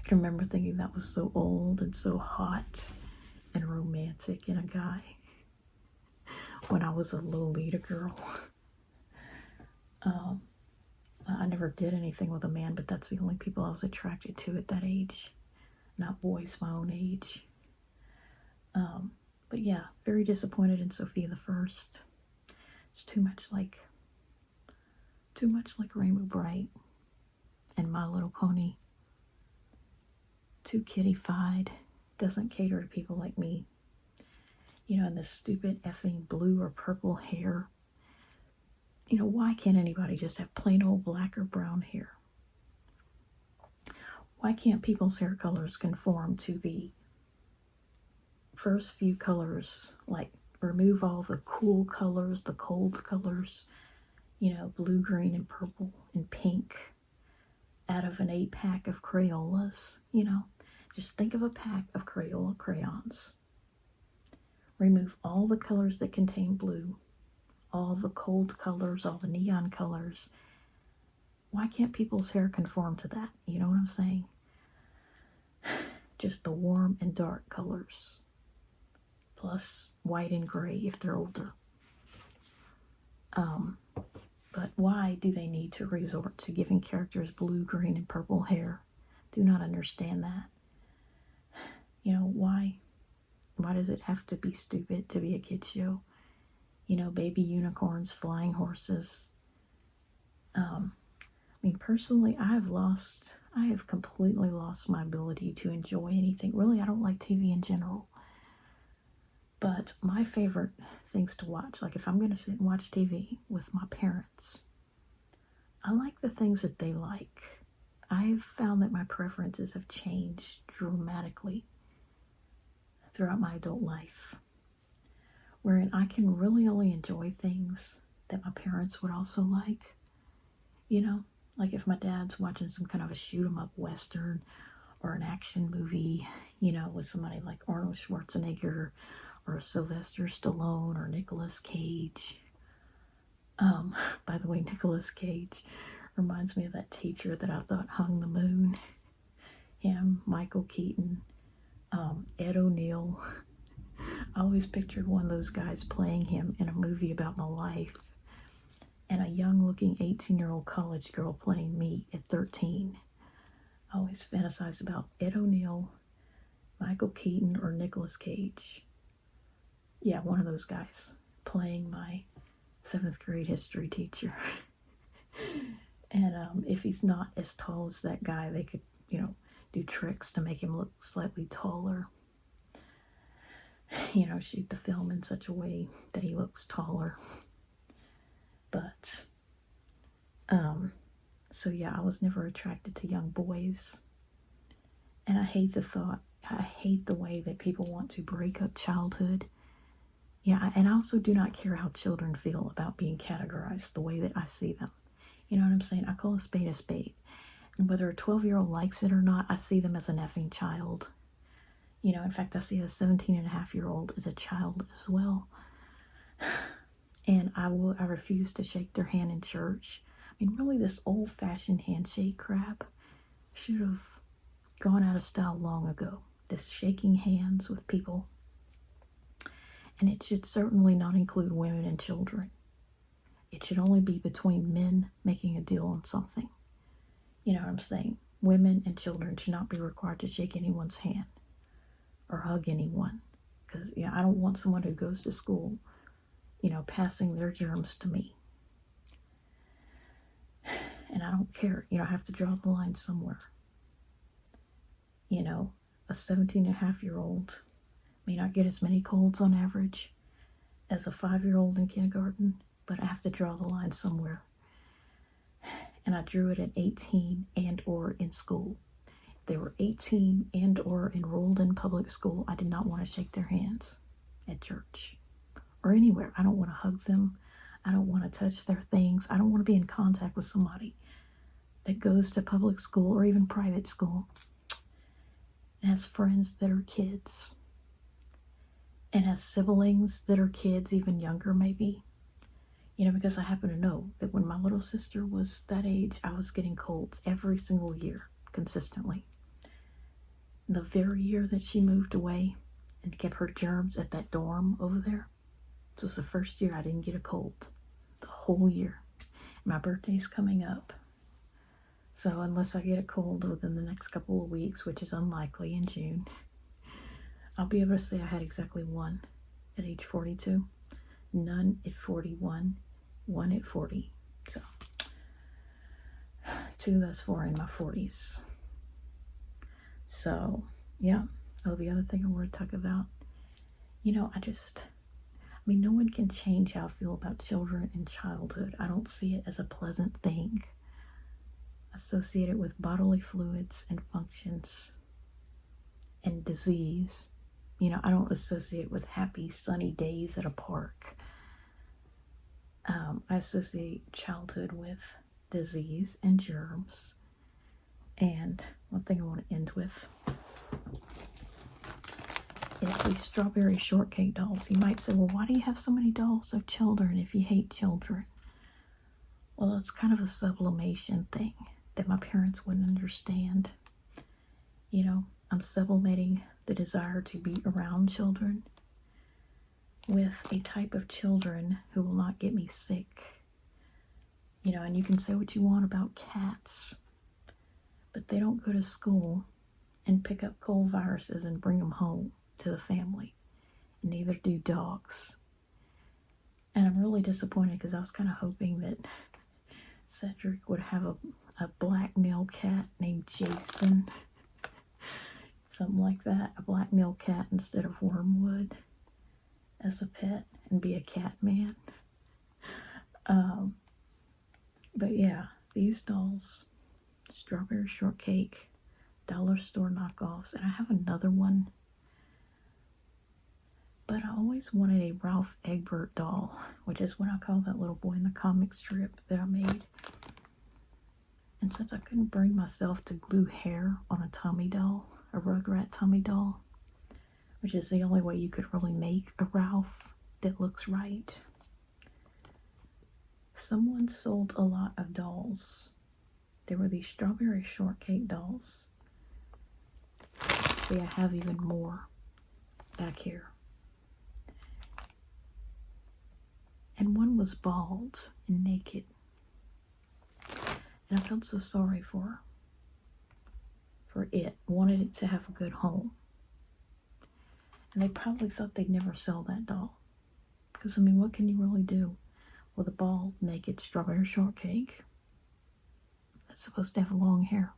can remember thinking that was so old and so hot and romantic in a guy when I was a Lolita girl. I never did anything with a man, but that's the only people I was attracted to at that age. Not boys my own age. But yeah, very disappointed in Sophia the First. It's too much like Rainbow Bright and My Little Pony. Too kiddified. Doesn't cater to people like me. You know, and this stupid effing blue or purple hair. You know, why can't anybody just have plain old black or brown hair? Why can't people's hair colors conform to the first few colors? Like, remove all the cool colors, the cold colors, you know, blue, green, and purple, and pink out of an 8-pack of Crayolas, you know. Just think of a pack of Crayola crayons. Remove all the colors that contain blue, all the cold colors, all the neon colors. Why can't people's hair conform to that? You know what I'm saying? Just the warm and dark colors. Plus white and gray if they're older. But why do they need to resort to giving characters blue, green, and purple hair? Do not understand that. You know, why? Why does it have to be stupid to be a kid's show? You know, baby unicorns, flying horses. I mean, personally, I have completely lost my ability to enjoy anything. Really, I don't like TV in general. But my favorite things to watch, like if I'm going to sit and watch TV with my parents, I like the things that they like. I've found that my preferences have changed dramatically throughout my adult life, wherein I can really only enjoy things that my parents would also like. You know, like if my dad's watching some kind of a shoot-'em-up western or an action movie, you know, with somebody like Arnold Schwarzenegger or Sylvester Stallone or Nicolas Cage. By the way, Nicolas Cage reminds me of that teacher that I thought hung the moon. Him, Michael Keaton, Ed O'Neill. I always pictured one of those guys playing him in a movie about my life, and a young-looking 18-year-old college girl playing me at 13. I always fantasized about Ed O'Neill, Michael Keaton, or Nicolas Cage. Yeah, one of those guys playing my 7th grade history teacher. And if he's not as tall as that guy, they could, you know, do tricks to make him look slightly taller. You know, shoot the film in such a way that he looks taller. But, so yeah, I was never attracted to young boys. And I hate the way that people want to break up childhood. Yeah, and I also do not care how children feel about being categorized the way that I see them. You know what I'm saying? I call a spade a spade. And whether a 12-year-old likes it or not, I see them as an effing child. You know, in fact, I see a 17-and-a-half-year-old as a child as well. And I refuse to shake their hand in church. I mean, really, this old-fashioned handshake crap should have gone out of style long ago. This shaking hands with people. And it should certainly not include women and children. It should only be between men making a deal on something. You know what I'm saying? Women and children should not be required to shake anyone's hand or hug anyone. Because, yeah, I don't want someone who goes to school, you know, passing their germs to me. And I don't care. You know, I have to draw the line somewhere. You know, a 17-and-a-half-year-old may not get as many colds on average as a 5-year-old in kindergarten, but I have to draw the line somewhere. And I drew it at 18 and or in school. If they were 18 and or enrolled in public school, I did not want to shake their hands at church or anywhere. I don't want to hug them. I don't want to touch their things. I don't want to be in contact with somebody that goes to public school or even private school and has friends that are kids and has siblings that are kids, even younger maybe. You know, because I happen to know that when my little sister was that age, I was getting colds every single year, consistently. The very year that she moved away and kept her germs at that dorm over there, this was the first year I didn't get a cold. The whole year. My birthday's coming up. So unless I get a cold within the next couple of weeks, which is unlikely in June, I'll be able to say I had exactly one at age 42, none at 41, one at 40. So, 2 thus far in my 40s. So, yeah. Oh, the other thing I want to talk about, no one can change how I feel about children and childhood. I don't see it as a pleasant thing. Associated with bodily fluids and functions and disease. I don't associate it with happy, sunny days at a park. I associate childhood with disease and germs. And one thing I want to end with is these strawberry shortcake dolls. You might say, well, why do you have so many dolls of children if you hate children? Well, it's kind of a sublimation thing that my parents wouldn't understand. I'm sublimating the desire to be around children with a type of children who will not get me sick. And you can say what you want about cats, but they don't go to school and pick up cold viruses and bring them home to the family. And neither do dogs. And I'm really disappointed because I was kind of hoping that Cedric would have a black male cat named Jason. Something like that. A black male cat instead of Wormwood as a pet and be a cat man. But yeah, these dolls, strawberry shortcake, dollar store knockoffs, and I have another one. But I always wanted a Ralph Egbert doll, which is what I call that little boy in the comic strip that I made. And since I couldn't bring myself to glue hair on a Tommy doll, a Rugrat Tommy doll, which is the only way you could really make a Ralph that looks right, someone sold a lot of dolls. There were these strawberry shortcake dolls. See, I have even more back here. And one was bald and naked. And I felt so sorry for her. For it. Wanted it to have a good home. And they probably thought they'd never sell that doll. Because, what can you really do with a bald, naked strawberry shortcake that's supposed to have long hair?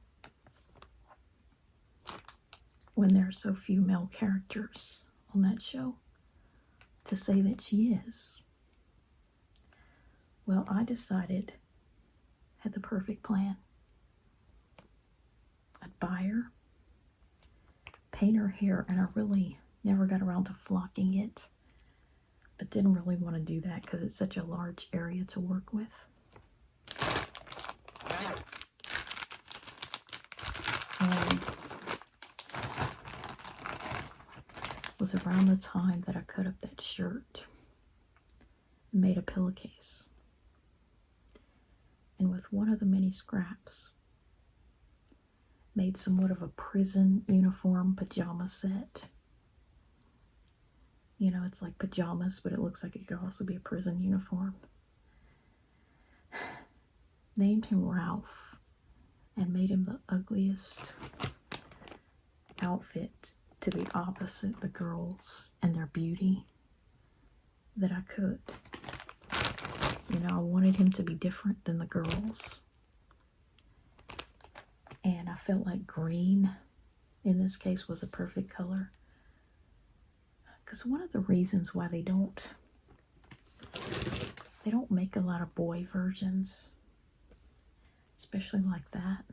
When there are so few male characters on that show to say that she is. Well, I decided, had the perfect plan. I'd buy her, paint her hair, and I really never got around to flocking it, but didn't really want to do that because it's such a large area to work with. And it was around the time that I cut up that shirt and made a pillowcase. And with one of the many scraps, made somewhat of a prison uniform pajama set. It's like pajamas, but it looks like it could also be a prison uniform. Named him Ralph and made him the ugliest outfit to be opposite the girls and their beauty that I could. I wanted him to be different than the girls. And I felt like green, in this case, was a perfect color. Because one of the reasons why they don't make a lot of boy versions, especially like that,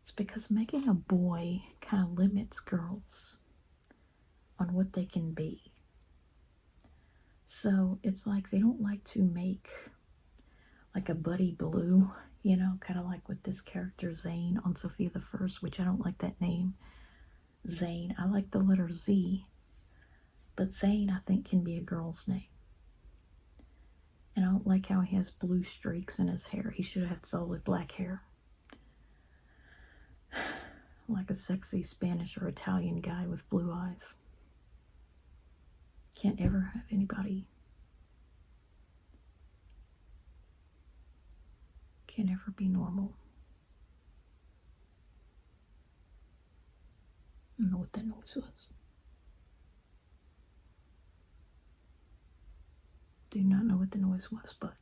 it's because making a boy kind of limits girls on what they can be. So it's like they don't like to make like a Buddy Blue, kind of like with this character Zane on Sophia the First, which I don't like that name. Zane, I like the letter Z, but Zane I think can be a girl's name. And I don't like how he has blue streaks in his hair. He should have had solid black hair. like a sexy Spanish or Italian guy with blue eyes. Can't ever have anybody. Can't ever be normal. I don't know what that noise was. Do not know what the noise was, but.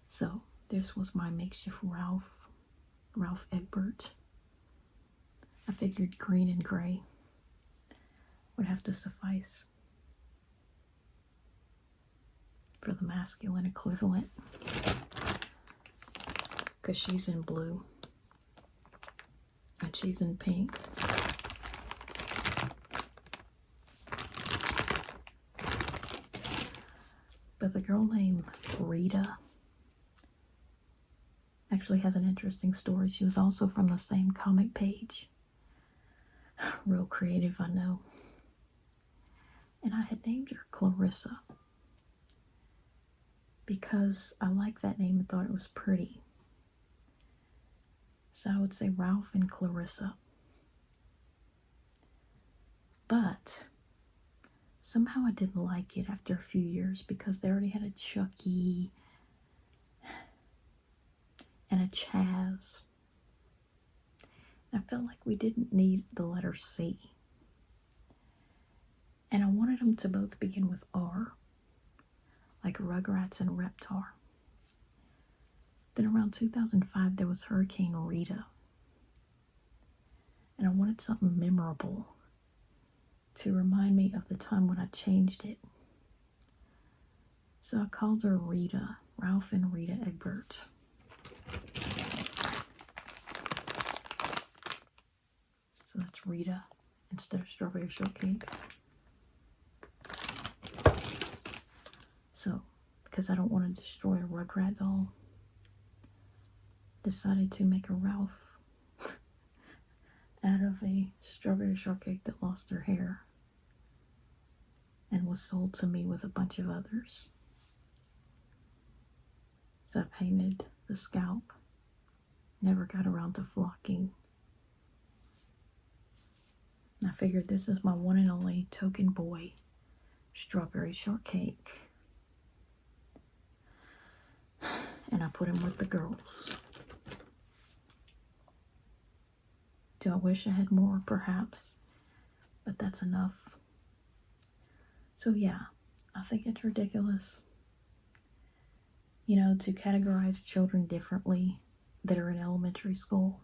So, this was my makeshift Ralph Egbert. I figured green and gray would have to suffice for the masculine equivalent, because she's in blue and she's in pink. But the girl named Rita actually has an interesting story. She was also from the same comic page. Real creative, I know. And I had named her Clarissa because I liked that name and thought it was pretty. So I would say Ralph and Clarissa. But somehow I didn't like it after a few years because they already had a Chucky and a Chaz. And I felt like we didn't need the letter C. And I wanted them to both begin with R, like Rugrats and Reptar. Then around 2005, there was Hurricane Rita. And I wanted something memorable to remind me of the time when I changed it. So I called her Rita, Ralph and Rita Egbert. So that's Rita instead of Strawberry Shortcake. So, because I don't want to destroy a Rugrat doll, decided to make a Ralph out of a Strawberry Shortcake that lost her hair and was sold to me with a bunch of others. So I painted the scalp, never got around to flocking. And I figured this is my one and only token boy, Strawberry Shortcake. And I put him with the girls. Do I wish I had more? Perhaps. But that's enough. So yeah, I think it's ridiculous, to categorize children differently that are in elementary school.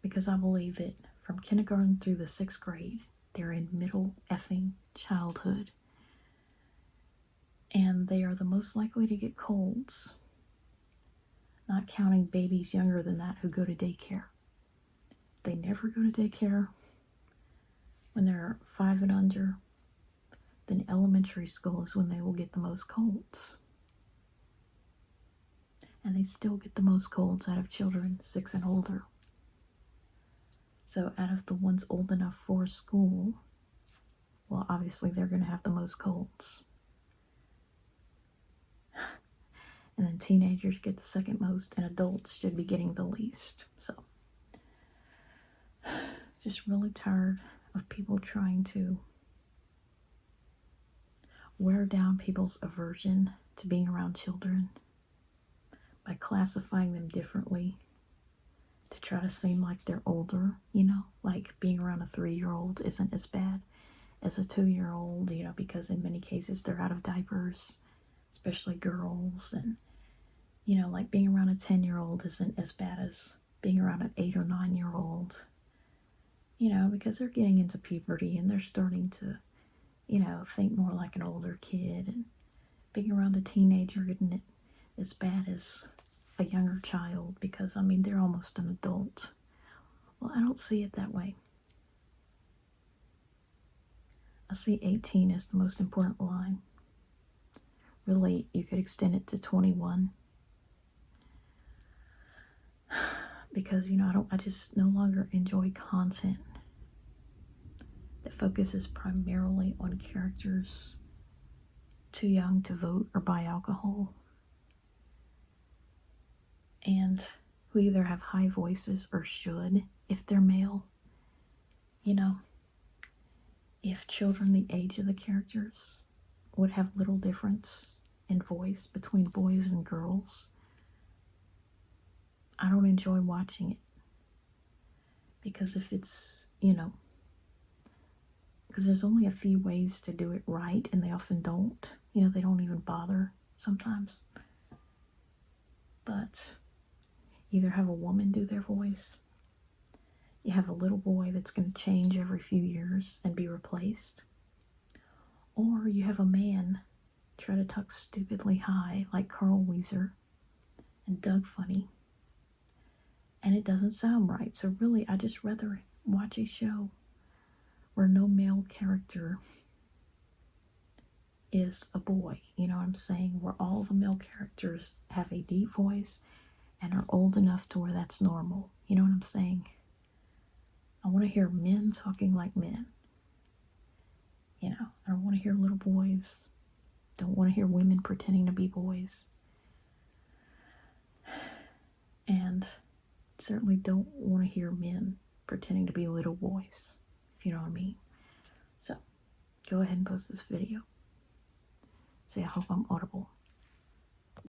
Because I believe that from kindergarten through the 6th grade, they're in middle effing childhood. And they are the most likely to get colds, not counting babies younger than that who go to daycare. They never go to daycare when they're 5 and under. Then elementary school is when they will get the most colds. And they still get the most colds out of children 6 and older. So out of the ones old enough for school, well, obviously they're going to have the most colds. And then teenagers get the second most, and adults should be getting the least. So, just really tired of people trying to wear down people's aversion to being around children by classifying them differently to try to seem like they're older, like being around a 3-year-old isn't as bad as a 2-year-old, because in many cases they're out of diapers, especially girls, and like being around a 10-year-old isn't as bad as being around an 8 or 9-year-old, because they're getting into puberty and they're starting to, think more like an older kid, and being around a teenager isn't as bad as a younger child because, they're almost an adult. Well, I don't see it that way. I see 18 as the most important line. Really, you could extend it to 21. Because, I just no longer enjoy content that focuses primarily on characters too young to vote or buy alcohol. and who either have high voices or should if they're male. You know, if children the age of the characters would have little difference in voice between boys and girls, I don't enjoy watching it. Because if it's, because there's only a few ways to do it right, and they often don't. They don't even bother sometimes. But either have a woman do their voice, you have a little boy that's going to change every few years and be replaced, or you have a man try to talk stupidly high like Carl Weezer and Doug Funny, and it doesn't sound right. So really, I just rather watch a show where no male character is a boy. You know what I'm saying? Where all the male characters have a deep voice and are old enough to where that's normal. You know what I'm saying? I want to hear men talking like men. I don't want to hear little boys. Don't want to hear women pretending to be boys. And certainly don't want to hear men pretending to be little boys, if you know what I mean. So, go ahead and post this video. Say, I hope I'm audible.